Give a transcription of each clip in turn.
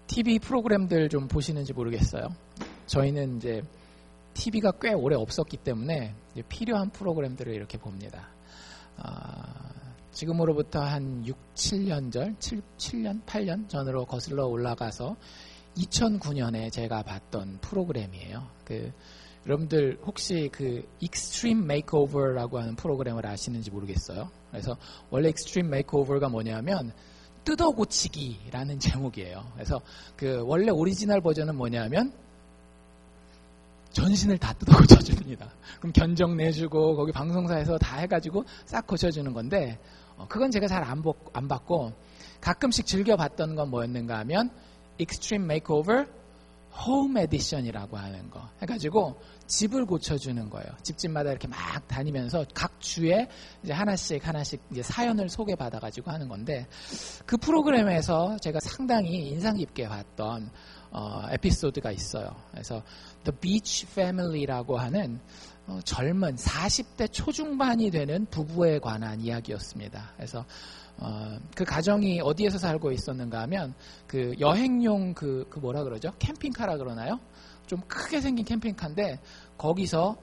TV 프로그램들 좀 보시는지 모르겠어요. 저희는 이제 TV가 꽤 오래 없었기 때문에 이제 필요한 프로그램들을 이렇게 봅니다. 지금으로부터 한 7년, 8년 전으로 거슬러 올라가서 2009년에 제가 봤던 프로그램이에요. 여러분들 혹시 Extreme Makeover라고 하는 프로그램을 아시는지 모르겠어요. 그래서 원래 Extreme Makeover가 뭐냐면 뜯어고치기라는 제목이에요. 그래서 원래 오리지널 버전은 뭐냐면 전신을 다 뜯어 고쳐줍니다. 그럼 견적 내주고 거기 방송사에서 다 해가지고 싹 고쳐주는 건데 그건 제가 잘 안 봤고 가끔씩 즐겨봤던 건 뭐였는가 하면 Extreme Makeover Home Edition이라고 하는 거 해가지고 집을 고쳐주는 거예요. 집집마다 이렇게 막 다니면서 각 주에 이제 하나씩 이제 사연을 소개받아가지고 하는 건데 그 프로그램에서 제가 상당히 인상 깊게 봤던 에피소드가 있어요. 그래서 The Beach Family라고 하는 젊은 40대 초중반이 되는 부부에 관한 이야기였습니다. 그래서 그 가정이 어디에서 살고 있었는가 하면 여행용 뭐라 그러죠? 캠핑카라 그러나요? 좀 크게 생긴 캠핑카인데 거기서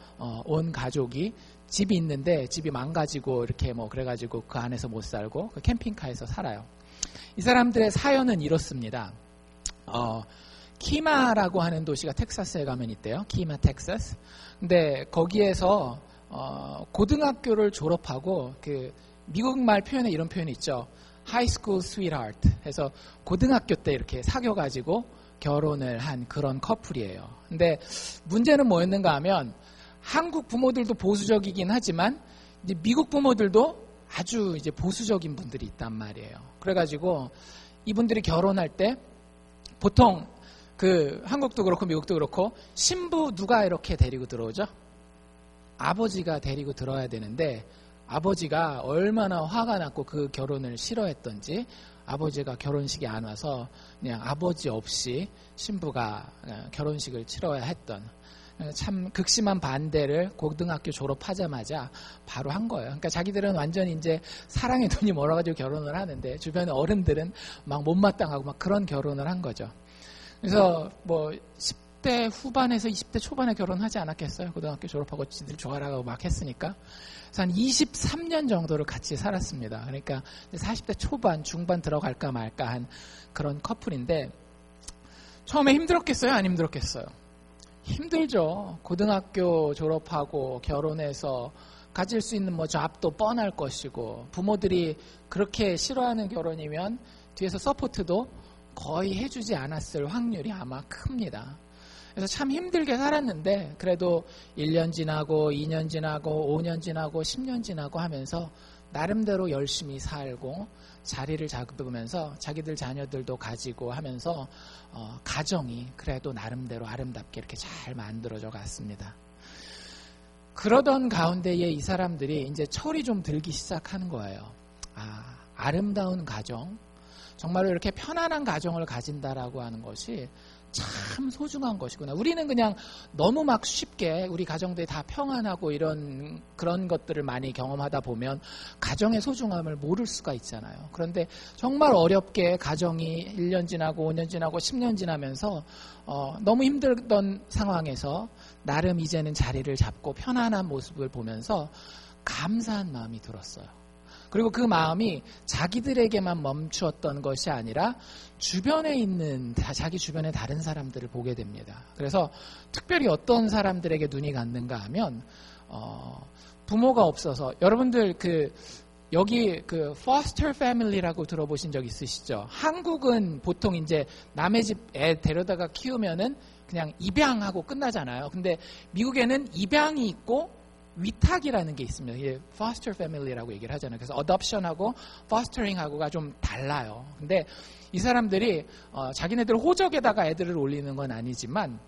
온 가족이 집이 있는데 집이 망가지고 이렇게 그래가지고 그 안에서 못 살고 그 캠핑카에서 살아요. 이 사람들의 사연은 이렇습니다. 키마라고 하는 도시가 텍사스에 가면 있대요. 키마, 텍사스. 근데 거기에서 고등학교를 졸업하고 미국말 표현에 이런 표현이 있죠. High School Sweetheart. 해서 고등학교 때 이렇게 사귀어가지고 결혼을 한 그런 커플이에요. 근데 문제는 뭐였는가 하면 한국 부모들도 보수적이긴 하지만 이제 미국 부모들도 아주 이제 보수적인 분들이 있단 말이에요. 그래가지고 이분들이 결혼할 때 보통 한국도 그렇고 미국도 그렇고 신부 누가 이렇게 데리고 들어오죠? 아버지가 데리고 들어야 되는데 아버지가 얼마나 화가 났고 그 결혼을 싫어했던지 아버지가 결혼식에 안 와서 그냥 아버지 없이 신부가 결혼식을 치러야 했던 참 극심한 반대를 고등학교 졸업하자마자 바로 한 거예요. 그러니까 자기들은 완전히 이제 사랑의 돈이 멀어가지고 결혼을 하는데 주변의 어른들은 막 못마땅하고 막 그런 결혼을 한 거죠. 그래서 10대 후반에서 20대 초반에 결혼하지 않았겠어요? 고등학교 졸업하고 지들 좋아라고 막 했으니까. 그래서 한 23년 정도를 같이 살았습니다. 그러니까 40대 초반, 중반 들어갈까 말까 한 그런 커플인데 처음에 힘들었겠어요? 안 힘들었겠어요? 힘들죠. 고등학교 졸업하고 결혼해서 가질 수 있는 잡도 뻔할 것이고 부모들이 그렇게 싫어하는 결혼이면 뒤에서 서포트도 거의 해주지 않았을 확률이 아마 큽니다. 그래서 참 힘들게 살았는데 그래도 1년 지나고 2년 지나고 5년 지나고 10년 지나고 하면서 나름대로 열심히 살고 자리를 잡으면서 자기들 자녀들도 가지고 하면서 가정이 그래도 나름대로 아름답게 이렇게 잘 만들어져 갔습니다. 그러던 가운데에 이 사람들이 이제 철이 좀 들기 시작하는 거예요. 아름다운 가정, 정말로 이렇게 편안한 가정을 가진다라고 하는 것이 참 소중한 것이구나. 우리는 그냥 너무 막 쉽게 우리 가정들이 다 평안하고 그런 것들을 많이 경험하다 보면 가정의 소중함을 모를 수가 있잖아요. 그런데 정말 어렵게 가정이 1년 지나고 5년 지나고 10년 지나면서 너무 힘들던 상황에서 나름 이제는 자리를 잡고 편안한 모습을 보면서 감사한 마음이 들었어요. 그리고 그 마음이 자기들에게만 멈추었던 것이 아니라 자기 주변의 다른 사람들을 보게 됩니다. 그래서 특별히 어떤 사람들에게 눈이 갔는가 하면 부모가 없어서 여러분들 여기 foster family라고 들어보신 적 있으시죠? 한국은 보통 이제 남의 집 애 데려다가 키우면은 그냥 입양하고 끝나잖아요. 근데 미국에는 입양이 있고 위탁이라는 게 있습니다. 이게 foster family라고 얘기를 하잖아요. 그래서 adoption하고 fostering하고가 좀 달라요. 근데 이 사람들이 자기네들 호적에다가 애들을 올리는 건 아니지만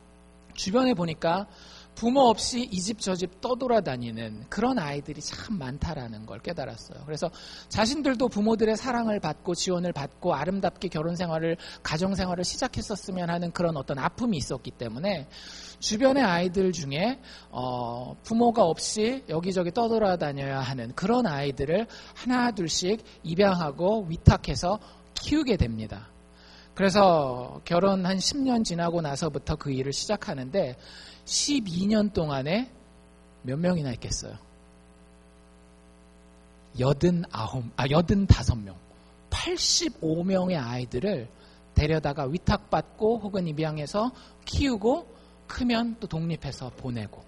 주변에 보니까 부모 없이 이 집 저 집 떠돌아다니는 그런 아이들이 참 많다라는 걸 깨달았어요. 그래서 자신들도 부모들의 사랑을 받고 지원을 받고 아름답게 결혼 생활을, 가정 생활을 시작했었으면 하는 그런 어떤 아픔이 있었기 때문에 주변의 아이들 중에 부모가 없이 여기저기 떠돌아다녀야 하는 그런 아이들을 하나 둘씩 입양하고 위탁해서 키우게 됩니다. 그래서 결혼 한 10년 지나고 나서부터 그 일을 시작하는데 12년 동안에 몇 명이나 있겠어요? 85명. 85명의 아이들을 데려다가 위탁받고 혹은 입양해서 키우고 크면 또 독립해서 보내고.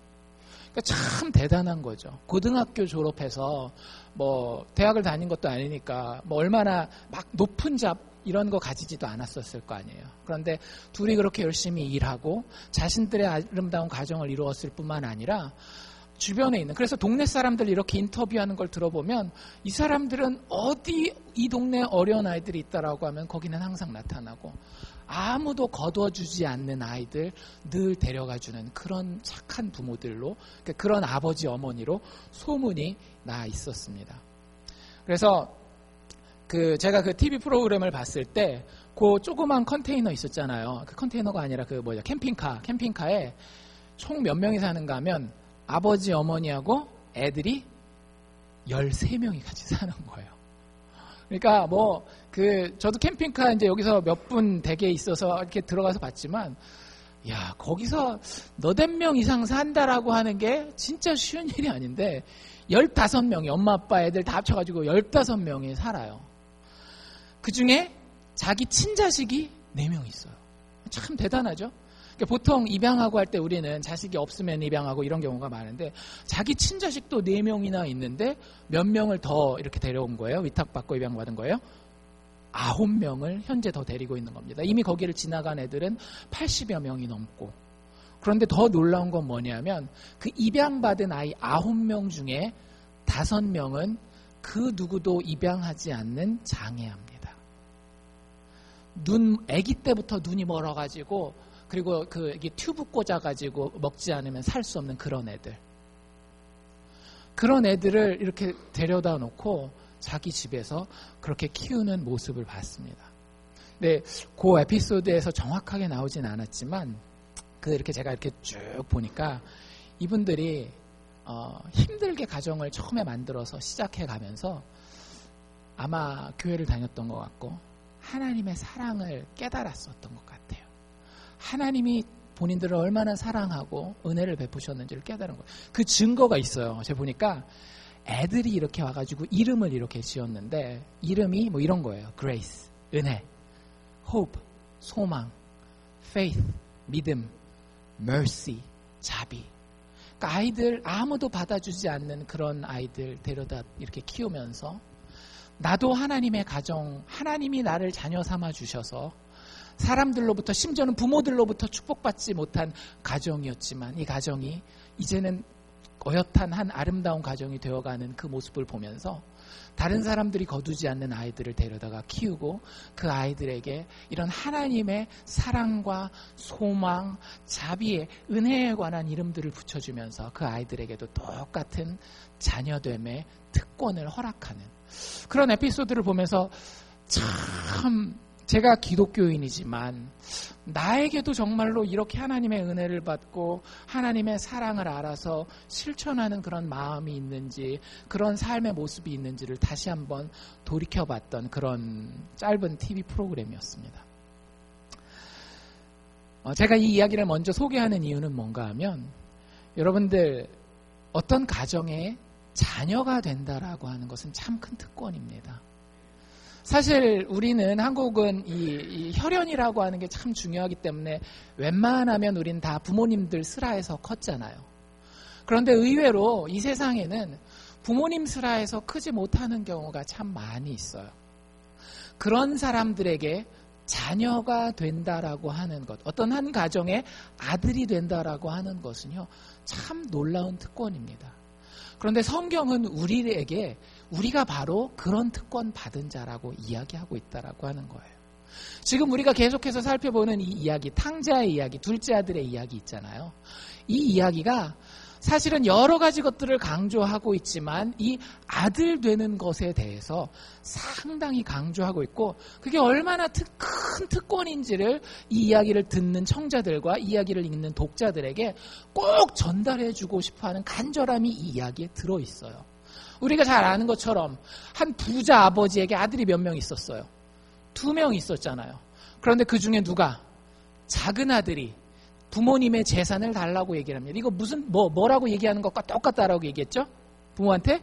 그러니까 참 대단한 거죠. 고등학교 졸업해서 뭐 대학을 다닌 것도 아니니까 뭐 얼마나 막 높은 잡 이런 거 가지지도 않았었을 거 아니에요. 그런데 둘이 그렇게 열심히 일하고 자신들의 아름다운 가정을 이루었을 뿐만 아니라 주변에 있는, 그래서 동네 사람들 이렇게 인터뷰하는 걸 들어보면 이 사람들은 어디 이 동네에 어려운 아이들이 있다라고 하면 거기는 항상 나타나고 아무도 거둬주지 않는 아이들 늘 데려가주는 그런 착한 부모들로, 그런 아버지 어머니로 소문이 나 있었습니다. 그래서 제가 그 TV 프로그램을 봤을 때 그 조그만 컨테이너 있었잖아요. 그 컨테이너가 아니라 캠핑카에 총 몇 명이 사는가 하면 아버지 어머니하고 애들이 13명이 같이 사는 거예요. 그러니까 저도 캠핑카 이제 여기서 몇 분 댁에 있어서 이렇게 들어가서 봤지만, 야, 거기서 너댓 명 이상 산다라고 하는 게 진짜 쉬운 일이 아닌데, 15명이, 엄마, 아빠, 애들 다 합쳐가지고 15명이 살아요. 그 중에 자기 친자식이 4명 있어요. 참 대단하죠? 보통 입양하고 할 때 우리는 자식이 없으면 입양하고 이런 경우가 많은데 자기 친자식도 4명이나 있는데 몇 명을 더 이렇게 데려온 거예요? 위탁받고 입양받은 거예요? 9명을 현재 더 데리고 있는 겁니다. 이미 거기를 지나간 애들은 80여 명이 넘고. 그런데 더 놀라운 건 뭐냐면 그 입양받은 아이 9명 중에 5명은 그 누구도 입양하지 않는 장애아입니다. 아기 때부터 눈이 멀어가지고 그리고 이게 튜브 꽂아가지고 먹지 않으면 살 수 없는 그런 애들. 그런 애들을 이렇게 데려다 놓고 자기 집에서 그렇게 키우는 모습을 봤습니다. 근데 그 에피소드에서 정확하게 나오진 않았지만 이렇게 제가 이렇게 쭉 보니까 이분들이 힘들게 가정을 처음에 만들어서 시작해 가면서 아마 교회를 다녔던 것 같고 하나님의 사랑을 깨달았었던 것 같아요. 하나님이 본인들을 얼마나 사랑하고 은혜를 베푸셨는지를 깨달은 거예요. 그 증거가 있어요. 제가 보니까 애들이 이렇게 와가지고 이름을 이렇게 지었는데 이름이 뭐 이런 거예요. Grace, 은혜, Hope, 소망, Faith, 믿음, Mercy, 자비. 그러니까 아이들 아무도 받아주지 않는 그런 아이들 데려다 이렇게 키우면서 나도 하나님의 가정, 하나님이 나를 자녀 삼아 주셔서 사람들로부터 심지어는 부모들로부터 축복받지 못한 가정이었지만 이 가정이 이제는 어엿한 한 아름다운 가정이 되어가는 그 모습을 보면서 다른 사람들이 거두지 않는 아이들을 데려다가 키우고 그 아이들에게 이런 하나님의 사랑과 소망, 자비의 은혜에 관한 이름들을 붙여주면서 그 아이들에게도 똑같은 자녀됨의 특권을 허락하는 그런 에피소드를 보면서 참 제가 기독교인이지만 나에게도 정말로 이렇게 하나님의 은혜를 받고 하나님의 사랑을 알아서 실천하는 그런 마음이 있는지 그런 삶의 모습이 있는지를 다시 한번 돌이켜봤던 그런 짧은 TV 프로그램이었습니다. 제가 이 이야기를 먼저 소개하는 이유는 뭔가 하면 여러분들 어떤 가정에 자녀가 된다라고 하는 것은 참 큰 특권입니다. 사실 우리는 한국은 이 혈연이라고 하는 게 참 중요하기 때문에 웬만하면 우린 다 부모님들 슬하에서 컸잖아요. 그런데 의외로 이 세상에는 부모님 슬하에서 크지 못하는 경우가 참 많이 있어요. 그런 사람들에게 자녀가 된다라고 하는 것, 어떤 한 가정의 아들이 된다라고 하는 것은요, 참 놀라운 특권입니다. 그런데 성경은 우리에게 우리가 바로 그런 특권 받은 자라고 이야기하고 있다라고 하는 거예요. 지금 우리가 계속해서 살펴보는 이 이야기, 탕자의 이야기, 둘째 아들의 이야기 있잖아요. 이 이야기가 사실은 여러 가지 것들을 강조하고 있지만 이 아들 되는 것에 대해서 상당히 강조하고 있고 그게 얼마나 큰 특권인지를 이 이야기를 듣는 청자들과 이 이야기를 읽는 독자들에게 꼭 전달해주고 싶어하는 간절함이 이 이야기에 들어있어요. 우리가 잘 아는 것처럼 한 부자 아버지에게 아들이 몇 명 있었어요? 2명 있었잖아요. 그런데 그 중에 누가? 작은 아들이 부모님의 재산을 달라고 얘기를 합니다. 이거 뭐라고 얘기하는 것과 똑같다라고 얘기했죠? 부모한테?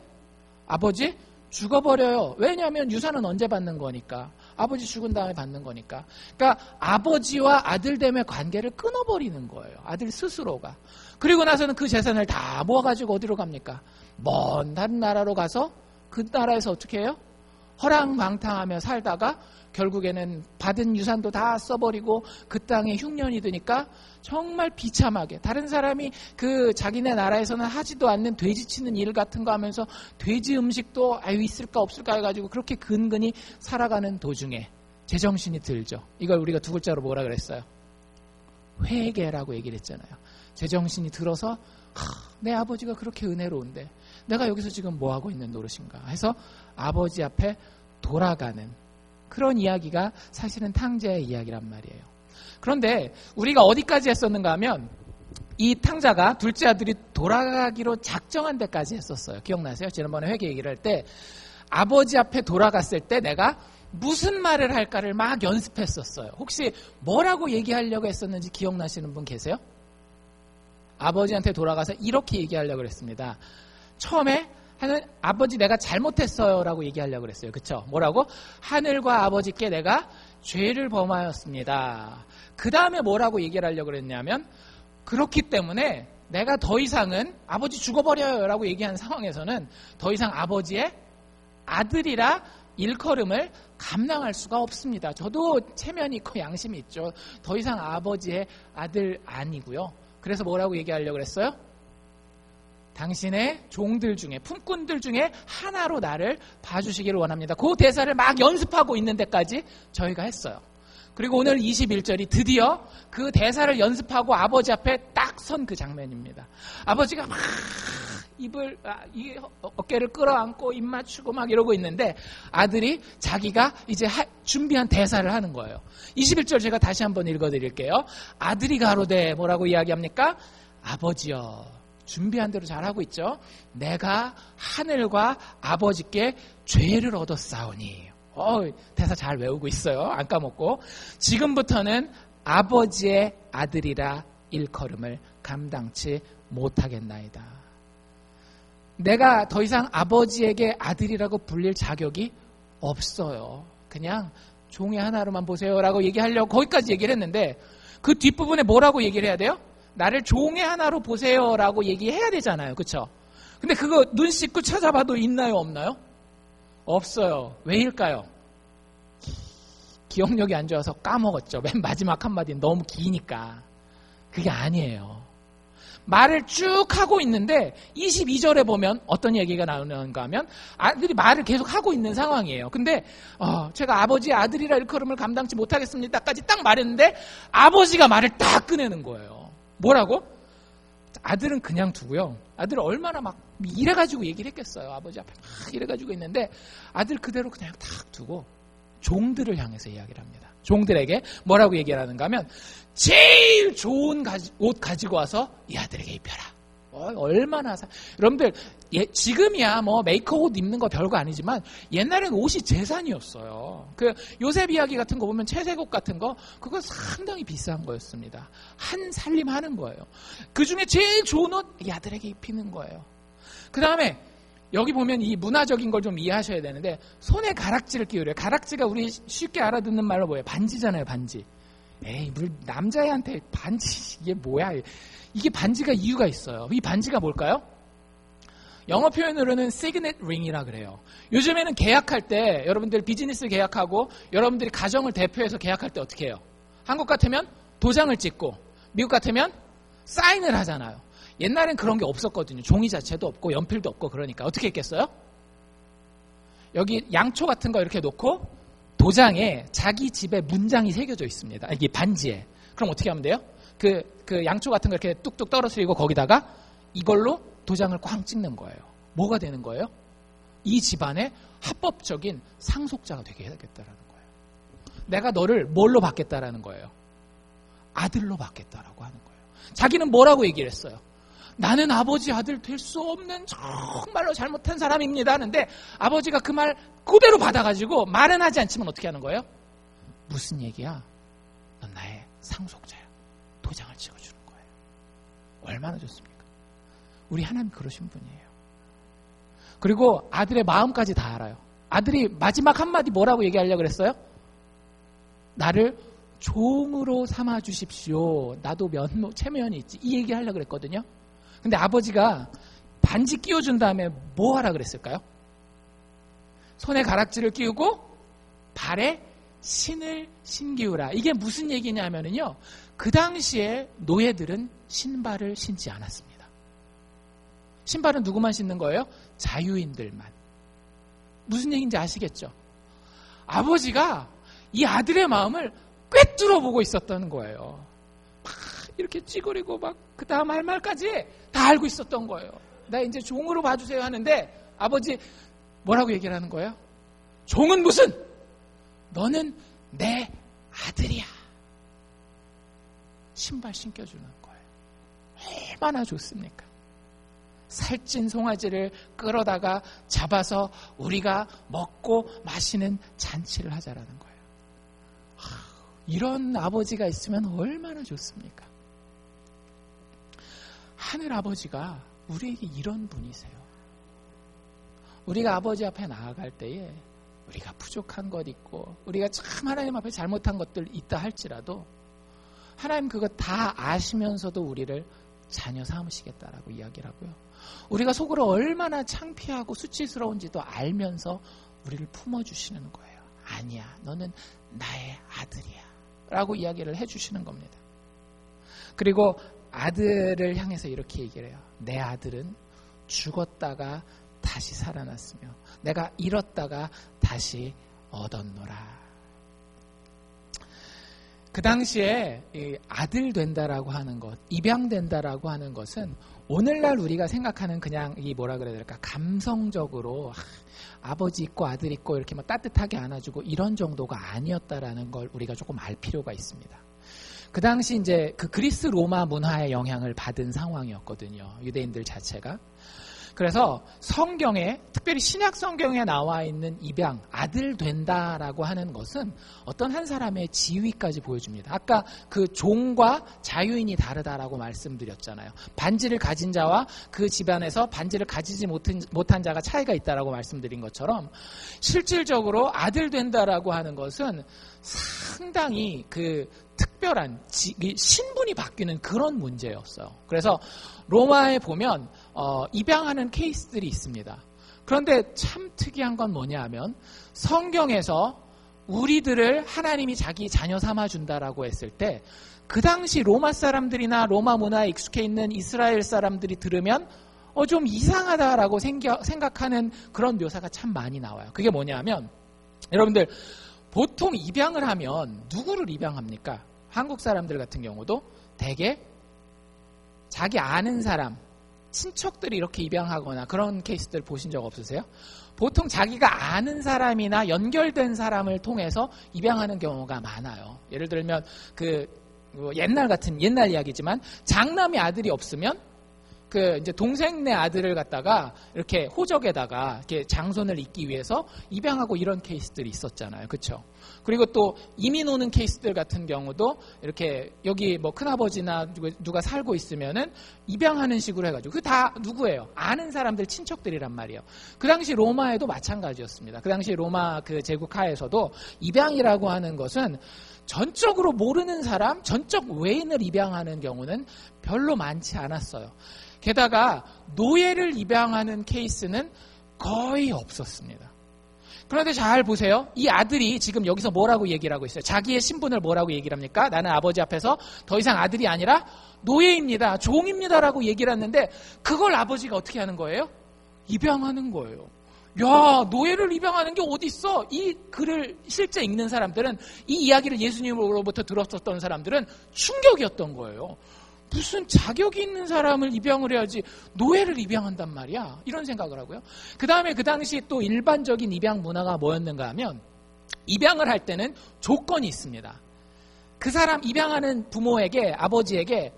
아버지? 죽어버려요. 왜냐하면 유산은 언제 받는 거니까. 아버지 죽은 다음에 받는 거니까. 그러니까 아버지와 아들됨의 관계를 끊어버리는 거예요. 아들 스스로가. 그리고 나서는 그 재산을 다 모아가지고 어디로 갑니까? 먼 다른 나라로 가서 그 나라에서 어떻게 해요? 허랑방탕하며 살다가 결국에는 받은 유산도 다 써버리고 그 땅에 흉년이 드니까 정말 비참하게 다른 사람이 그 자기네 나라에서는 하지도 않는 돼지 치는 일 같은 거 하면서 돼지 음식도 아유 있을까 없을까 해가지고 그렇게 근근히 살아가는 도중에 제정신이 들죠. 이걸 우리가 두 글자로 뭐라 그랬어요? 회개라고 얘기를 했잖아요. 제정신이 들어서 내 아버지가 그렇게 은혜로운데 내가 여기서 지금 뭐하고 있는 노릇인가 해서 아버지 앞에 돌아가는 그런 이야기가 사실은 탕자의 이야기란 말이에요. 그런데 우리가 어디까지 했었는가 하면 이 탕자가 둘째 아들이 돌아가기로 작정한 데까지 했었어요. 기억나세요? 지난번에 회개 얘기를 할 때 아버지 앞에 돌아갔을 때 내가 무슨 말을 할까를 막 연습했었어요. 혹시 뭐라고 얘기하려고 했었는지 기억나시는 분 계세요? 아버지한테 돌아가서 이렇게 얘기하려고 했습니다. 처음에 아버지 내가 잘못했어요 라고 얘기하려고 그랬어요. 그쵸? 뭐라고? 하늘과 아버지께 내가 죄를 범하였습니다. 그 다음에 뭐라고 얘기를 하려고 그랬냐면 그렇기 때문에 내가 더 이상은 아버지 죽어버려요 라고 얘기한 상황에서는 더 이상 아버지의 아들이라 일컬음을 감당할 수가 없습니다. 저도 체면이 있고 양심이 있죠. 더 이상 아버지의 아들 아니고요. 그래서 뭐라고 얘기하려고 그랬어요? 당신의 종들 중에 품꾼들 중에 하나로 나를 봐주시기를 원합니다. 그 대사를 막 연습하고 있는 데까지 저희가 했어요. 그리고 오늘 21절이 드디어 그 대사를 연습하고 아버지 앞에 딱 선 그 장면입니다. 아버지가 막 어깨를 끌어안고 입 맞추고 막 이러고 있는데 아들이 자기가 이제 준비한 대사를 하는 거예요. 21절 제가 다시 한번 읽어드릴게요. 아들이 가로되 뭐라고 이야기합니까? 아버지여. 준비한 대로 잘하고 있죠. 내가 하늘과 아버지께 죄를 얻었사오니. 대사 잘 외우고 있어요. 안 까먹고. 지금부터는 아버지의 아들이라 일컬음을 감당치 못하겠나이다. 내가 더 이상 아버지에게 아들이라고 불릴 자격이 없어요. 그냥 종의 하나로만 보세요라고 얘기하려고 거기까지 얘기를 했는데 그 뒷부분에 뭐라고 얘기를 해야 돼요? 나를 종의 하나로 보세요라고 얘기해야 되잖아요. 그렇죠? 근데 그거 눈 씻고 찾아봐도 있나요? 없나요? 없어요. 왜일까요? 기억력이 안 좋아서 까먹었죠. 맨 마지막 한마디는 너무 기니까. 그게 아니에요. 말을 쭉 하고 있는데 22절에 보면 어떤 얘기가 나오는가 하면 아들이 말을 계속 하고 있는 상황이에요. 근데 제가 아버지의 아들이라 일컬음을 감당치 못하겠습니다까지 딱 말했는데 아버지가 말을 딱 꺼내는 거예요. 뭐라고? 아들은 그냥 두고요. 아들은 얼마나 막 이래가지고 얘기를 했겠어요. 아버지 앞에 막 이래가지고 있는데 아들 그대로 그냥 딱 두고 종들을 향해서 이야기를 합니다. 종들에게 뭐라고 얘기를 하는가 하면 제일 좋은 옷 가지고 와서 이 아들에게 입혀라. 얼마나 여러분들 지금이야 뭐 메이커 옷 입는 거 별거 아니지만 옛날에는 옷이 재산이었어요. 그 요셉 이야기 같은 거 보면 채색옷 같은 거 그거 상당히 비싼 거였습니다. 한 살림 하는 거예요. 그 중에 제일 좋은 옷 이 아들에게 입히는 거예요. 그 다음에 여기 보면 이 문화적인 걸 좀 이해하셔야 되는데 손에 가락지를 끼우래요. 가락지가 우리 쉽게 알아듣는 말로 뭐예요? 반지잖아요. 반지. 에이 남자애한테 반지 이게 뭐야? 이게 반지가 이유가 있어요. 이 반지가 뭘까요? 영어 표현으로는 signet ring이라 그래요. 요즘에는 계약할 때 여러분들 비즈니스 계약하고 여러분들이 가정을 대표해서 계약할 때 어떻게 해요? 한국 같으면 도장을 찍고 미국 같으면 사인을 하잖아요. 옛날엔 그런 게 없었거든요. 종이 자체도 없고 연필도 없고 그러니까 어떻게 했겠어요? 여기 양초 같은 거 이렇게 놓고 도장에 자기 집에 문장이 새겨져 있습니다. 이게 반지에. 그럼 어떻게 하면 돼요? 그 양초 같은 거 이렇게 뚝뚝 떨어뜨리고 거기다가 이걸로 도장을 꽝 찍는 거예요. 뭐가 되는 거예요? 이 집안의 합법적인 상속자가 되게 해야겠다라는 거예요. 내가 너를 뭘로 받겠다라는 거예요? 아들로 받겠다라고 하는 거예요. 자기는 뭐라고 얘기를 했어요? 나는 아버지 아들 될 수 없는 정말로 잘못한 사람입니다 하는데 아버지가 그 말 그대로 받아가지고 말은 하지 않지만 어떻게 하는 거예요? 무슨 얘기야? 넌 나의 상속자야. 도장을 찍어주는 거예요. 얼마나 좋습니까? 우리 하나님 그러신 분이에요. 그리고 아들의 마음까지 다 알아요. 아들이 마지막 한마디 뭐라고 얘기하려고 그랬어요? 나를 종으로 삼아 주십시오. 나도 체면이 있지. 이 얘기 하려고 그랬거든요. 근데 아버지가 반지 끼워준 다음에 뭐 하라 그랬을까요? 손에 가락지를 끼우고 발에 신을 신기우라. 이게 무슨 얘기냐면요. 그 당시에 노예들은 신발을 신지 않았습니다. 신발은 누구만 신는 거예요? 자유인들만. 무슨 얘기인지 아시겠죠? 아버지가 이 아들의 마음을 꿰뚫어 보고 있었던 거예요. 막 이렇게 찌그리고 막 그 다음 할 말까지 다 알고 있었던 거예요. 나 이제 종으로 봐주세요 하는데 아버지 뭐라고 얘기를 하는 거예요? 종은 무슨? 너는 내 아들이야. 신발 신겨주는 거예요. 얼마나 좋습니까? 살찐 송아지를 끌어다가 잡아서 우리가 먹고 마시는 잔치를 하자라는 거예요. 이런 아버지가 있으면 얼마나 좋습니까? 하늘 아버지가 우리에게 이런 분이세요. 우리가 아버지 앞에 나아갈 때에 우리가 부족한 것 있고 우리가 참 하나님 앞에 잘못한 것들 있다 할지라도 하나님 그거 다 아시면서도 우리를 자녀 삼으시겠다라고 이야기를 하고요. 우리가 속으로 얼마나 창피하고 수치스러운지도 알면서 우리를 품어주시는 거예요. 아니야, 너는 나의 아들이야 라고 이야기를 해주시는 겁니다. 그리고 아들을 향해서 이렇게 얘기를 해요. 내 아들은 죽었다가 다시 살아났으며 내가 잃었다가 다시 얻었노라. 그 당시에 아들 된다라고 하는 것, 입양된다라고 하는 것은 오늘날 우리가 생각하는 그냥 이 뭐라 그래야 될까, 감성적으로 아버지 있고 아들 있고 이렇게 막 따뜻하게 안아주고 이런 정도가 아니었다라는 걸 우리가 조금 알 필요가 있습니다. 그 당시 이제 그 그리스 로마 문화의 영향을 받은 상황이었거든요. 유대인들 자체가. 그래서 성경에, 특별히 신약 성경에 나와 있는 입양, 아들 된다라고 하는 것은 어떤 한 사람의 지위까지 보여줍니다. 아까 그 종과 자유인이 다르다라고 말씀드렸잖아요. 반지를 가진 자와 그 집안에서 반지를 가지지 못한 자가 차이가 있다라고 말씀드린 것처럼 실질적으로 아들 된다라고 하는 것은 상당히 그 특별한 신분이 바뀌는 그런 문제였어요. 그래서 로마에 보면 입양하는 케이스들이 있습니다. 그런데 참 특이한 건 뭐냐 하면 성경에서 우리들을 하나님이 자기 자녀 삼아준다라고 했을 때 그 당시 로마 사람들이나 로마 문화에 익숙해 있는 이스라엘 사람들이 들으면 좀 이상하다라고 생각하는 그런 묘사가 참 많이 나와요. 그게 뭐냐 하면 여러분들 보통 입양을 하면 누구를 입양합니까? 한국 사람들 같은 경우도 대개 자기 아는 사람, 친척들이 이렇게 입양하거나 그런 케이스들 보신 적 없으세요? 보통 자기가 아는 사람이나 연결된 사람을 통해서 입양하는 경우가 많아요. 예를 들면 옛날 이야기지만 장남이 아들이 없으면 이제 동생네 아들을 갖다가 이렇게 호적에다가 이렇게 장손을 잇기 위해서 입양하고 이런 케이스들이 있었잖아요. 그렇죠? 그리고 또 이민 오는 케이스들 같은 경우도 이렇게 여기 뭐 큰아버지나 누가 살고 있으면은 입양하는 식으로 해가지고 그 다 누구예요? 아는 사람들 친척들이란 말이에요. 그 당시 로마에도 마찬가지였습니다. 그 당시 로마 그 제국 하에서도 입양이라고 하는 것은 전적으로 모르는 사람, 전적 외인을 입양하는 경우는 별로 많지 않았어요. 게다가 노예를 입양하는 케이스는 거의 없었습니다. 그런데 잘 보세요. 이 아들이 지금 여기서 뭐라고 얘기를 하고 있어요? 자기의 신분을 뭐라고 얘기를 합니까? 나는 아버지 앞에서 더 이상 아들이 아니라 노예입니다. 종입니다라고 얘기를 했는데 그걸 아버지가 어떻게 하는 거예요? 입양하는 거예요. 야, 노예를 입양하는 게 어디 있어? 이 글을 실제 읽는 사람들은, 이 이야기를 예수님으로부터 들었었던 사람들은 충격이었던 거예요. 무슨 자격이 있는 사람을 입양을 해야지 노예를 입양한단 말이야. 이런 생각을 하고요. 그 다음에 그 당시 또 일반적인 입양 문화가 뭐였는가 하면 입양을 할 때는 조건이 있습니다. 그 사람 입양하는 부모에게, 아버지에게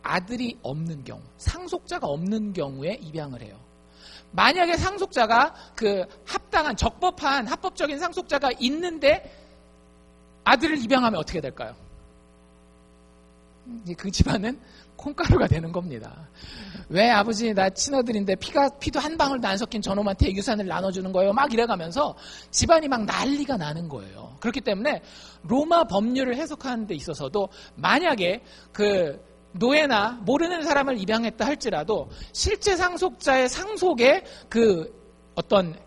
아들이 없는 경우, 상속자가 없는 경우에 입양을 해요. 만약에 상속자가 합당한, 적법한, 합법적인 상속자가 있는데 아들을 입양하면 어떻게 될까요? 그 집안은 콩가루가 되는 겁니다. 왜 아버지 나 친아들인데 피도 한 방울도 안 섞인 저놈한테 유산을 나눠주는 거예요? 막 이래가면서 집안이 막 난리가 나는 거예요. 그렇기 때문에 로마 법률을 해석하는 데 있어서도 만약에 그 노예나 모르는 사람을 입양했다 할지라도 실제 상속자의 상속에 그 어떤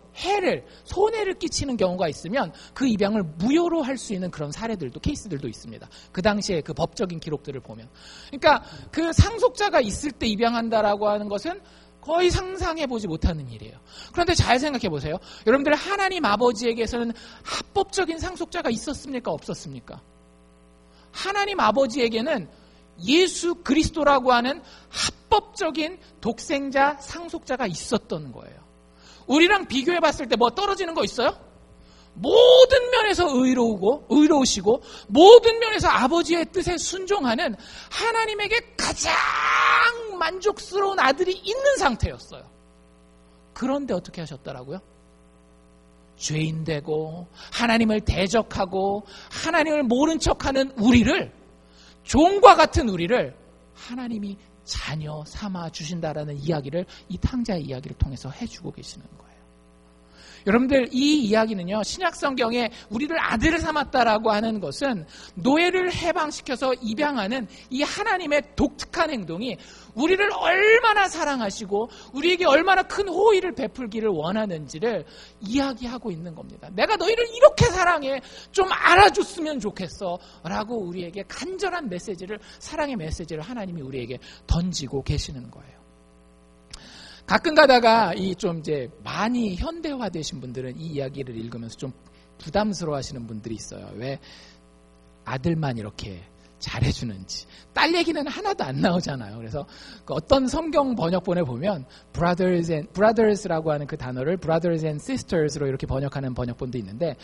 손해를 끼치는 경우가 있으면 그 입양을 무효로 할 수 있는 그런 사례들도, 케이스들도 있습니다. 그 당시에 그 법적인 기록들을 보면. 그러니까 그 상속자가 있을 때 입양한다라고 하는 것은 거의 상상해보지 못하는 일이에요. 그런데 잘 생각해 보세요. 여러분들 하나님 아버지에게서는 합법적인 상속자가 있었습니까? 없었습니까? 하나님 아버지에게는 예수 그리스도라고 하는 합법적인 독생자 상속자가 있었던 거예요. 우리랑 비교해 봤을 때 뭐 떨어지는 거 있어요? 모든 면에서 의로우시고 모든 면에서 아버지의 뜻에 순종하는 하나님에게 가장 만족스러운 아들이 있는 상태였어요. 그런데 어떻게 하셨더라고요? 죄인 되고 하나님을 대적하고 하나님을 모른 척하는 우리를, 종과 같은 우리를 하나님이 자녀 삼아 주신다라는 이야기를 이 탕자의 이야기를 통해서 해주고 계시는 거예요. 여러분들 이 이야기는요, 신약 성경에 우리를 아들을 삼았다라고 하는 것은 노예를 해방시켜서 입양하는 이 하나님의 독특한 행동이 우리를 얼마나 사랑하시고 우리에게 얼마나 큰 호의를 베풀기를 원하는지를 이야기하고 있는 겁니다. 내가 너희를 이렇게 사랑해, 좀 알아줬으면 좋겠어 라고 우리에게 간절한 메시지를, 사랑의 메시지를 하나님이 우리에게 던지고 계시는 거예요. 가끔 가다가 이 좀 이제 많이 현대화되신 분들은 이 이야기를 읽으면서 좀 부담스러워 하시는 분들이 있어요. 왜 아들만 이렇게 잘해주는지. 딸 얘기는 하나도 안 나오잖아요. 그래서 그 어떤 성경 번역본에 보면 brothers라고 하는 그 단어를 brothers and sisters로 이렇게 번역하는 번역본도 있는데,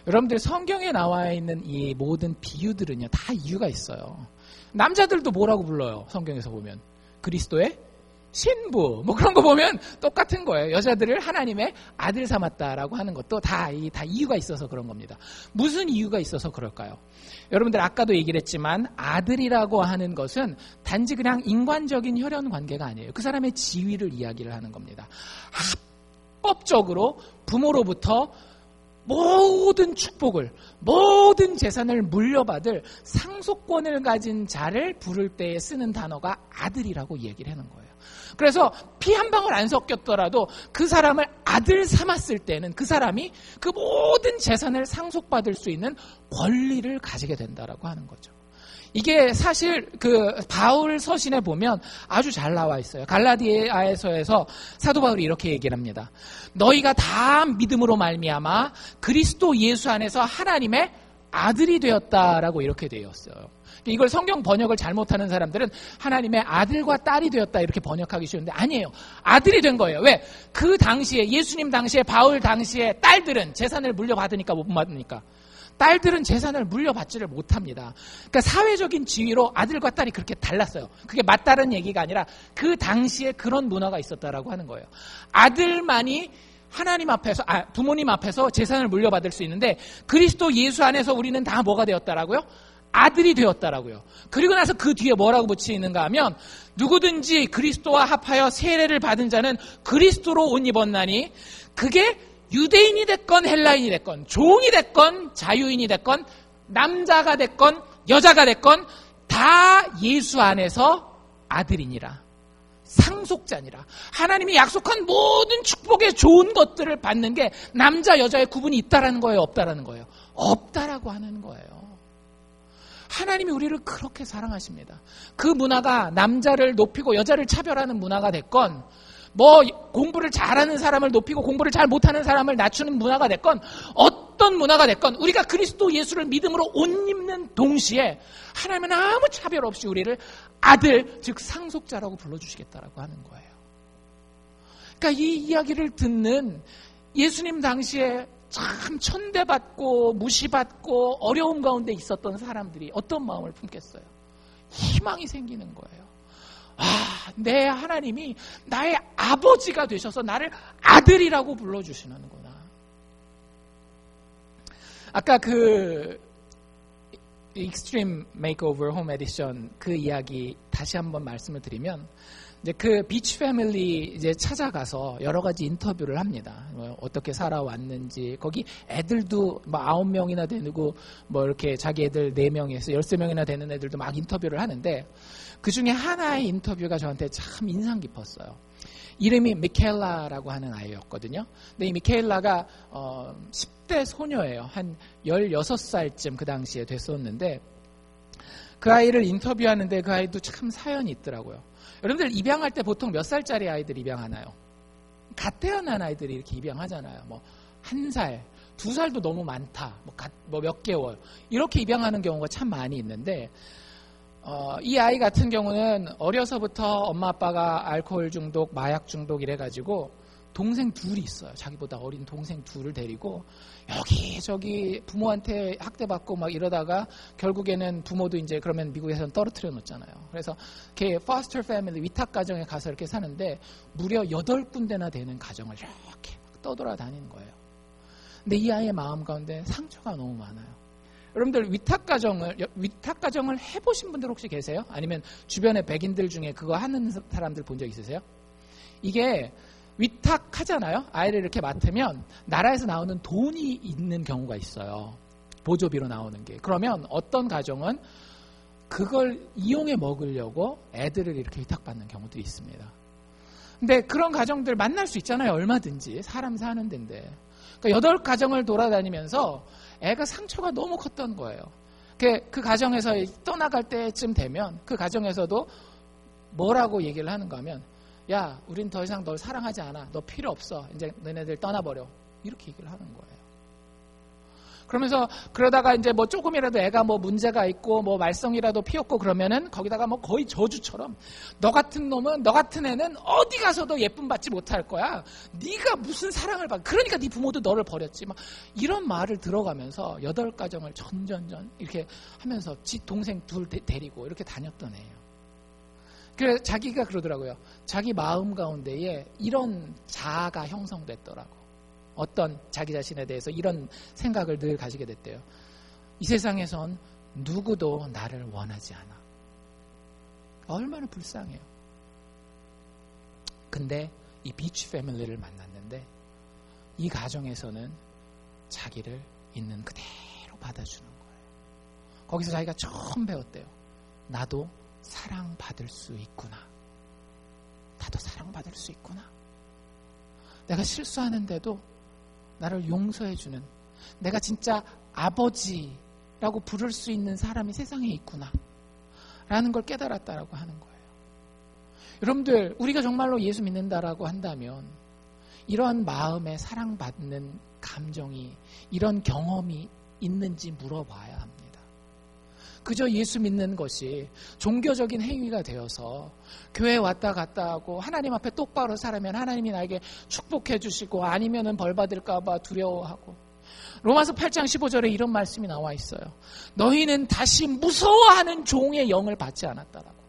여러분들 성경에 나와 있는 이 모든 비유들은요, 다 이유가 있어요. 남자들도 뭐라고 불러요? 성경에서 보면 그리스도의 신부, 뭐 그런 거 보면 똑같은 거예요. 여자들을 하나님의 아들 삼았다라고 하는 것도 다 이유가 있어서 그런 겁니다. 무슨 이유가 있어서 그럴까요? 여러분들 아까도 얘기를 했지만 아들이라고 하는 것은 단지 그냥 인간적인 혈연 관계가 아니에요. 그 사람의 지위를 이야기를 하는 겁니다. 합법적으로 부모로부터 모든 축복을, 모든 재산을 물려받을 상속권을 가진 자를 부를 때에 쓰는 단어가 아들이라고 얘기를 하는 거예요. 그래서 피 한 방울 안 섞였더라도 그 사람을 아들 삼았을 때는 그 사람이 그 모든 재산을 상속받을 수 있는 권리를 가지게 된다라고 하는 거죠. 이게 사실 그 바울 서신에 보면 아주 잘 나와 있어요. 갈라디아에서에서 사도 바울이 이렇게 얘기를 합니다. 너희가 다 믿음으로 말미암아 그리스도 예수 안에서 하나님의 아들이 되었다라고 이렇게 되어 있어요. 이걸 성경 번역을 잘못하는 사람들은 하나님의 아들과 딸이 되었다 이렇게 번역하기 쉬운데 아니에요. 아들이 된 거예요. 왜? 그 당시에 예수님 당시에 바울 당시에 딸들은 재산을 물려받으니까 못 받으니까. 딸들은 재산을 물려받지를 못합니다. 그러니까 사회적인 지위로 아들과 딸이 그렇게 달랐어요. 그게 맞다는 얘기가 아니라 그 당시에 그런 문화가 있었다라고 하는 거예요. 아들만이 하나님 앞에서, 부모님 앞에서 재산을 물려받을 수 있는데 그리스도 예수 안에서 우리는 다 뭐가 되었다라고요? 아들이 되었다라고요. 그리고 나서 그 뒤에 뭐라고 붙이는가 하면 누구든지 그리스도와 합하여 세례를 받은 자는 그리스도로 옷 입었나니 그게 유대인이 됐건 헬라인이 됐건 종이 됐건 자유인이 됐건 남자가 됐건 여자가 됐건 다 예수 안에서 아들이니라. 상속자니라. 하나님이 약속한 모든 축복의 좋은 것들을 받는 게 남자 여자의 구분이 있다라는 거예요? 없다라는 거예요? 없다라고 하는 거예요. 하나님이 우리를 그렇게 사랑하십니다. 그 문화가 남자를 높이고 여자를 차별하는 문화가 됐건 뭐 공부를 잘하는 사람을 높이고 공부를 잘 못하는 사람을 낮추는 문화가 됐건 어떤 문화가 됐건 우리가 그리스도 예수를 믿음으로 옷 입는 동시에 하나님은 아무 차별 없이 우리를 아들, 즉 상속자라고 불러주시겠다라고 하는 거예요. 그러니까 이 이야기를 듣는 예수님 당시에 참 천대받고 무시받고 어려움 가운데 있었던 사람들이 어떤 마음을 품겠어요? 희망이 생기는 거예요. 내 하나님이 나의 아버지가 되셔서 나를 아들이라고 불러주시는구나. 아까 그 익스트림 메이크오버 홈 에디션 그 이야기 다시 한번 말씀을 드리면 이제 그 비치 패밀리 이제 찾아가서 여러 가지 인터뷰를 합니다. 어떻게 살아왔는지 거기 애들도 뭐 9명이나 되고 뭐 이렇게 자기 애들 4명에서 13명이나 되는 애들도 막 인터뷰를 하는데 그 중에 하나의 인터뷰가 저한테 참 인상 깊었어요. 이름이 미켈라라고 하는 아이였거든요. 근데 이 미켈라가 10대 소녀예요. 한 16살쯤 그 당시에 됐었는데 그 아이를 인터뷰하는데 그 아이도 참 사연이 있더라고요. 여러분들 입양할 때 보통 몇 살짜리 아이들 입양하나요? 갓 태어난 아이들이 이렇게 입양하잖아요. 뭐 1살, 2살도 너무 많다. 뭐 몇 개월 이렇게 입양하는 경우가 참 많이 있는데 이 아이 같은 경우는 어려서부터 엄마 아빠가 알코올 중독, 마약 중독 이래가지고 동생 둘이 있어요. 자기보다 어린 동생 둘을 데리고 여기저기 부모한테 학대받고 막 이러다가 결국에는 부모도 이제 그러면 미국에서는 떨어뜨려 놓잖아요. 그래서 걔 foster family 위탁 가정에 가서 이렇게 사는데 무려 8군데나 되는 가정을 이렇게 떠돌아다니는 거예요. 근데 이 아이의 마음 가운데 상처가 너무 많아요. 여러분들 위탁 가정을 해보신 분들 혹시 계세요? 아니면 주변의 백인들 중에 그거 하는 사람들 본 적 있으세요? 이게 위탁하잖아요. 아이를 이렇게 맡으면 나라에서 나오는 돈이 있는 경우가 있어요. 보조비로 나오는 게. 그러면 어떤 가정은 그걸 이용해 먹으려고 애들을 이렇게 위탁받는 경우들이 있습니다. 근데 그런 가정들 만날 수 있잖아요. 얼마든지. 사람 사는 데인데. 그러니까 8가정을 돌아다니면서 애가 상처가 너무 컸던 거예요. 그 가정에서 떠나갈 때쯤 되면 그 가정에서도 뭐라고 얘기를 하는가 하면 야, 우린 더 이상 널 사랑하지 않아. 너 필요 없어. 이제 너네들 떠나버려. 이렇게 얘기를 하는 거예요. 그러면서 그러다가 이제 뭐 조금이라도 애가 뭐 문제가 있고 뭐 말썽이라도 피웠고 그러면은 거기다가 뭐 거의 저주처럼 너 같은 놈은 너 같은 애는 어디 가서도 예쁨 받지 못할 거야. 네가 무슨 사랑을 받? 그러니까 네 부모도 너를 버렸지. 막 이런 말을 들어가면서 8가정을 전전전 이렇게 하면서 지 동생 둘 데리고 이렇게 다녔던 애예요. 그래서 자기가 그러더라고요. 자기 마음 가운데에 이런 자아가 형성됐더라고. 어떤 자기 자신에 대해서 이런 생각을 늘 가지게 됐대요. 이 세상에선 누구도 나를 원하지 않아. 얼마나 불쌍해요. 근데 이 비치 패밀리를 만났는데 이 가정에서는 자기를 있는 그대로 받아주는 거예요. 거기서 자기가 처음 배웠대요. 나도 사랑받을 수 있구나. 나도 사랑받을 수 있구나. 내가 실수하는데도 나를 용서해주는, 내가 진짜 아버지라고 부를 수 있는 사람이 세상에 있구나 라는 걸 깨달았다라고 하는 거예요. 여러분들, 우리가 정말로 예수 믿는다라고 한다면 이러한 마음에 사랑받는 감정이, 이런 경험이 있는지 물어봐야 합니다. 그저 예수 믿는 것이 종교적인 행위가 되어서 교회에 왔다 갔다 하고 하나님 앞에 똑바로 살면 하나님이 나에게 축복해 주시고 아니면은 벌 받을까 봐 두려워하고. 로마서 8장 15절에 이런 말씀이 나와 있어요. 너희는 다시 무서워하는 종의 영을 받지 않았다라고.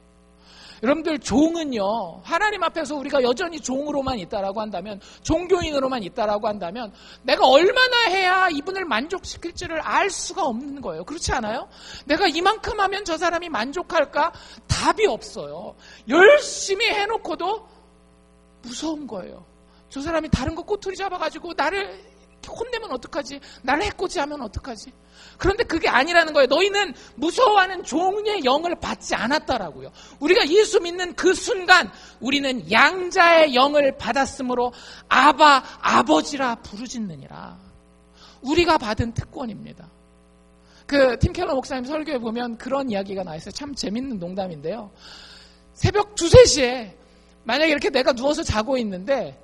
여러분들, 종은요, 하나님 앞에서 우리가 여전히 종으로만 있다라고 한다면, 종교인으로만 있다라고 한다면 내가 얼마나 해야 이분을 만족시킬지를 알 수가 없는 거예요. 그렇지 않아요? 내가 이만큼 하면 저 사람이 만족할까? 답이 없어요. 열심히 해놓고도 무서운 거예요. 저 사람이 다른 거 꼬투리 잡아가지고 나를 혼내면 어떡하지? 나를 해코지하면 어떡하지? 그런데 그게 아니라는 거예요. 너희는 무서워하는 종의 영을 받지 않았다라고요. 우리가 예수 믿는 그 순간 우리는 양자의 영을 받았으므로 아바, 아버지라 부르짖느니라. 우리가 받은 특권입니다. 팀 켈러 목사님 설교에 보면 그런 이야기가 나와 있어요. 참 재밌는 농담인데요. 새벽 2, 3시에 만약에 이렇게 내가 누워서 자고 있는데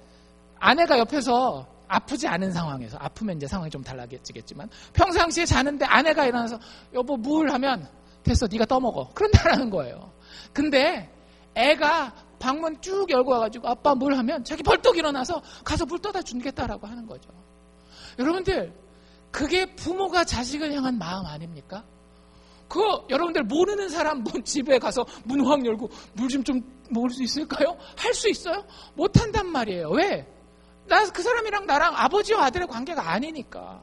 아내가 옆에서 아프지 않은 상황에서, 아프면 이제 상황이 좀 달라지겠지만 평상시에 자는데 아내가 일어나서 여보 물 하면 됐어, 네가 떠먹어, 그런다라는 거예요. 근데 애가 방문 쭉 열고 와가지고 아빠 물 하면 자기 벌떡 일어나서 가서 물 떠다 주겠다라고 하는 거죠. 여러분들, 그게 부모가 자식을 향한 마음 아닙니까? 그거 여러분들 모르는 사람 집에 가서 문 확 열고 물 좀 먹을 수 있을까요? 할 수 있어요? 못한단 말이에요. 왜? 그 사람이랑 나랑 아버지와 아들의 관계가 아니니까.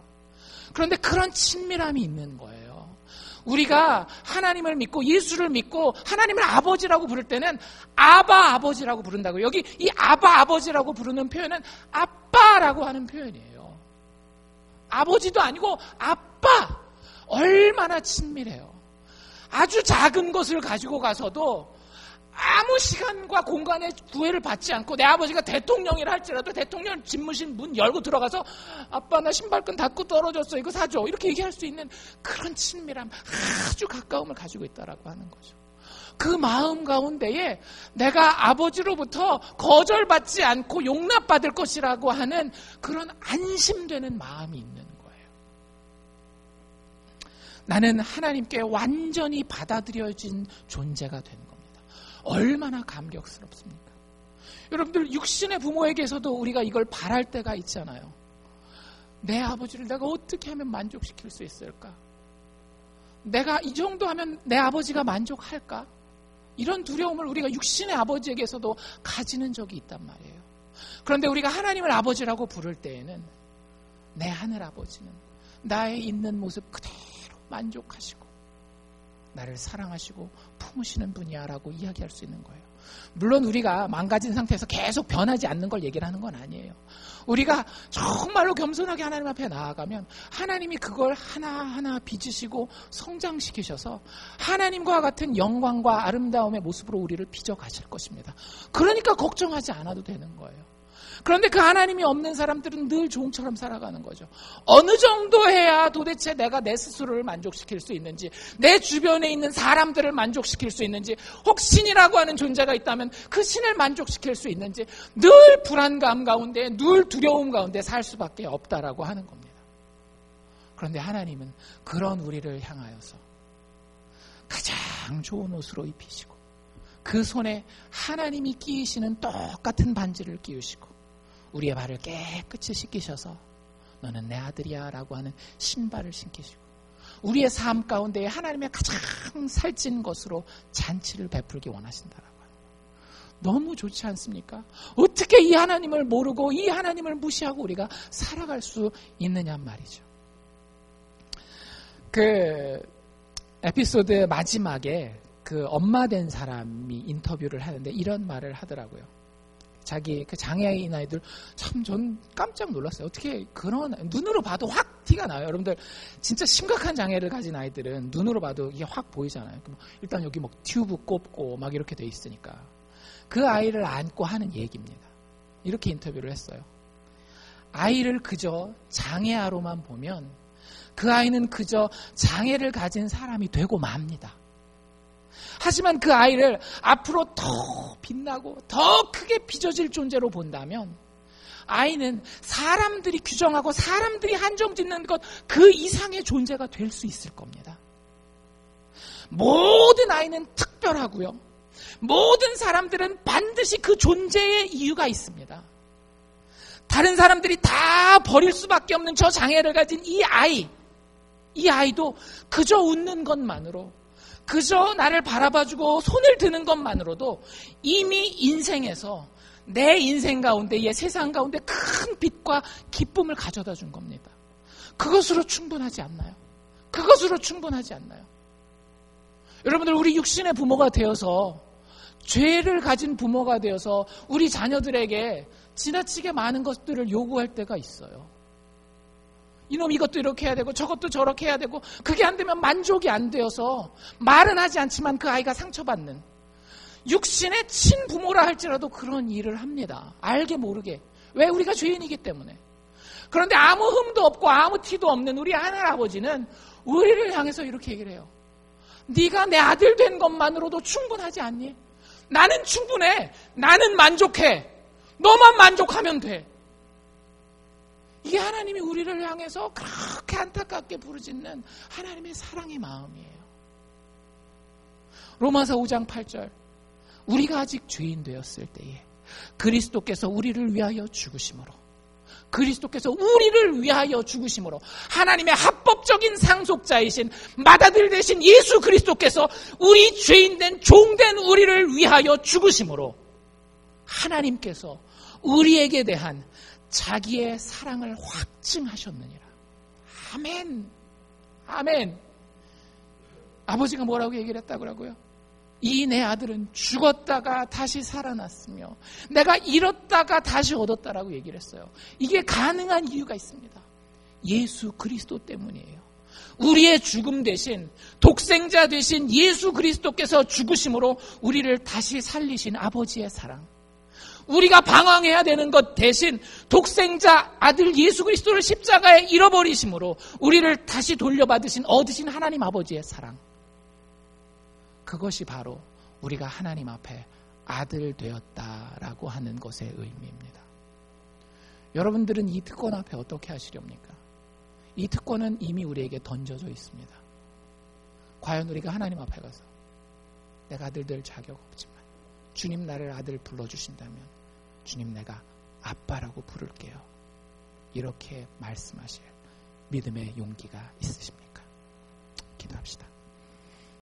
그런데 그런 친밀함이 있는 거예요. 우리가 하나님을 믿고 예수를 믿고 하나님을 아버지라고 부를 때는 아바 아버지라고 부른다고요. 여기 이 아바 아버지라고 부르는 표현은 아빠라고 하는 표현이에요. 아버지도 아니고 아빠. 얼마나 친밀해요. 아주 작은 것을 가지고 가서도 아무 시간과 공간에 구애를 받지 않고 내 아버지가 대통령이라 할지라도 대통령 집무실 문 열고 들어가서 아빠 나 신발끈 닫고 떨어졌어 이거 사줘 이렇게 얘기할 수 있는 그런 친밀함 아주 가까움을 가지고 있다라고 하는 거죠. 그 마음 가운데에 내가 아버지로부터 거절받지 않고 용납받을 것이라고 하는 그런 안심되는 마음이 있는 거예요. 나는 하나님께 완전히 받아들여진 존재가 되는 겁니다. 얼마나 감격스럽습니까? 여러분들 육신의 부모에게서도 우리가 이걸 바랄 때가 있잖아요. 내 아버지를 내가 어떻게 하면 만족시킬 수 있을까? 내가 이 정도 하면 내 아버지가 만족할까? 이런 두려움을 우리가 육신의 아버지에게서도 가지는 적이 있단 말이에요. 그런데 우리가 하나님을 아버지라고 부를 때에는 내 하늘 아버지는 나의 있는 모습 그대로 만족하시고 나를 사랑하시고 품으시는 분이야 라고 이야기할 수 있는 거예요. 물론 우리가 망가진 상태에서 계속 변하지 않는 걸 얘기를 하는 건 아니에요. 우리가 정말로 겸손하게 하나님 앞에 나아가면 하나님이 그걸 하나하나 빚으시고 성장시키셔서 하나님과 같은 영광과 아름다움의 모습으로 우리를 빚어가실 것입니다. 그러니까 걱정하지 않아도 되는 거예요. 그런데 그 하나님이 없는 사람들은 늘 종처럼 살아가는 거죠. 어느 정도 해야 도대체 내가 내 스스로를 만족시킬 수 있는지, 내 주변에 있는 사람들을 만족시킬 수 있는지, 혹 신이라고 하는 존재가 있다면 그 신을 만족시킬 수 있는지 늘 불안감 가운데, 늘 두려움 가운데 살 수밖에 없다라고 하는 겁니다. 그런데 하나님은 그런 우리를 향하여서 가장 좋은 옷으로 입히시고 그 손에 하나님이 끼우시는 똑같은 반지를 끼우시고 우리의 발을 깨끗이 씻기셔서 너는 내 아들이야 라고 하는 신발을 신기시고 우리의 삶 가운데 하나님의 가장 살찐 것으로 잔치를 베풀기 원하신다라고 하는 거예요. 너무 좋지 않습니까? 어떻게 이 하나님을 모르고 이 하나님을 무시하고 우리가 살아갈 수 있느냐 말이죠. 그 에피소드 마지막에 그 엄마 된 사람이 인터뷰를 하는데 이런 말을 하더라고요. 자기 그 장애인 아이들 참 전 깜짝 놀랐어요. 어떻게 그런 눈으로 봐도 확 티가 나요. 여러분들 진짜 심각한 장애를 가진 아이들은 눈으로 봐도 이게 확 보이잖아요. 일단 여기 뭐 튜브 꼽고 막 이렇게 돼 있으니까 그 아이를 안고 하는 얘기입니다. 이렇게 인터뷰를 했어요. 아이를 그저 장애아로만 보면 그 아이는 그저 장애를 가진 사람이 되고 맙니다. 하지만 그 아이를 앞으로 더 빛나고 더 크게 빚어질 존재로 본다면 아이는 사람들이 규정하고 사람들이 한정짓는 것 그 이상의 존재가 될 수 있을 겁니다. 모든 아이는 특별하고요. 모든 사람들은 반드시 그 존재의 이유가 있습니다. 다른 사람들이 다 버릴 수밖에 없는 저 장애를 가진 이 아이도 그저 웃는 것만으로 그저 나를 바라봐주고 손을 드는 것만으로도 이미 인생에서 내 인생 가운데의 세상 가운데 큰 빛과 기쁨을 가져다 준 겁니다. 그것으로 충분하지 않나요? 그것으로 충분하지 않나요? 여러분들 우리 육신의 부모가 되어서 죄를 가진 부모가 되어서 우리 자녀들에게 지나치게 많은 것들을 요구할 때가 있어요. 이놈 이것도 이렇게 해야 되고 저것도 저렇게 해야 되고 그게 안 되면 만족이 안 되어서 말은 하지 않지만 그 아이가 상처받는 육신의 친부모라 할지라도 그런 일을 합니다. 알게 모르게. 왜? 우리가 죄인이기 때문에. 그런데 아무 흠도 없고 아무 티도 없는 우리 하늘아버지는 우리를 향해서 이렇게 얘기를 해요. 네가 내 아들 된 것만으로도 충분하지 않니? 나는 충분해. 나는 만족해. 너만 만족하면 돼. 이게 하나님이 우리를 향해서 그렇게 안타깝게 부르짖는 하나님의 사랑의 마음이에요. 로마서 5장 8절 우리가 아직 죄인 되었을 때에 그리스도께서 우리를 위하여 죽으심으로 하나님의 합법적인 상속자이신 맏아들 되신 예수 그리스도께서 우리 죄인된 종된 우리를 위하여 죽으심으로 하나님께서 우리에게 대한 자기의 사랑을 확증하셨느니라. 아멘. 아멘. 아버지가 뭐라고 얘기를 했다고요? 이 내 아들은 죽었다가 다시 살아났으며 내가 잃었다가 다시 얻었다라고 얘기를 했어요. 이게 가능한 이유가 있습니다. 예수 그리스도 때문이에요. 우리의 죽음 대신 독생자 되신 예수 그리스도께서 죽으심으로 우리를 다시 살리신 아버지의 사랑, 우리가 방황해야 되는 것 대신 독생자 아들 예수 그리스도를 십자가에 잃어버리심으로 우리를 다시 돌려받으신 얻으신 하나님 아버지의 사랑, 그것이 바로 우리가 하나님 앞에 아들 되었다라고 하는 것의 의미입니다. 여러분들은 이 특권 앞에 어떻게 하시렵니까? 이 특권은 이미 우리에게 던져져 있습니다. 과연 우리가 하나님 앞에 가서 내가 아들 될 자격 없지만 주님 나를 아들 불러주신다면 주님 내가 아빠라고 부를게요, 이렇게 말씀하실 믿음의 용기가 있으십니까? 기도합시다.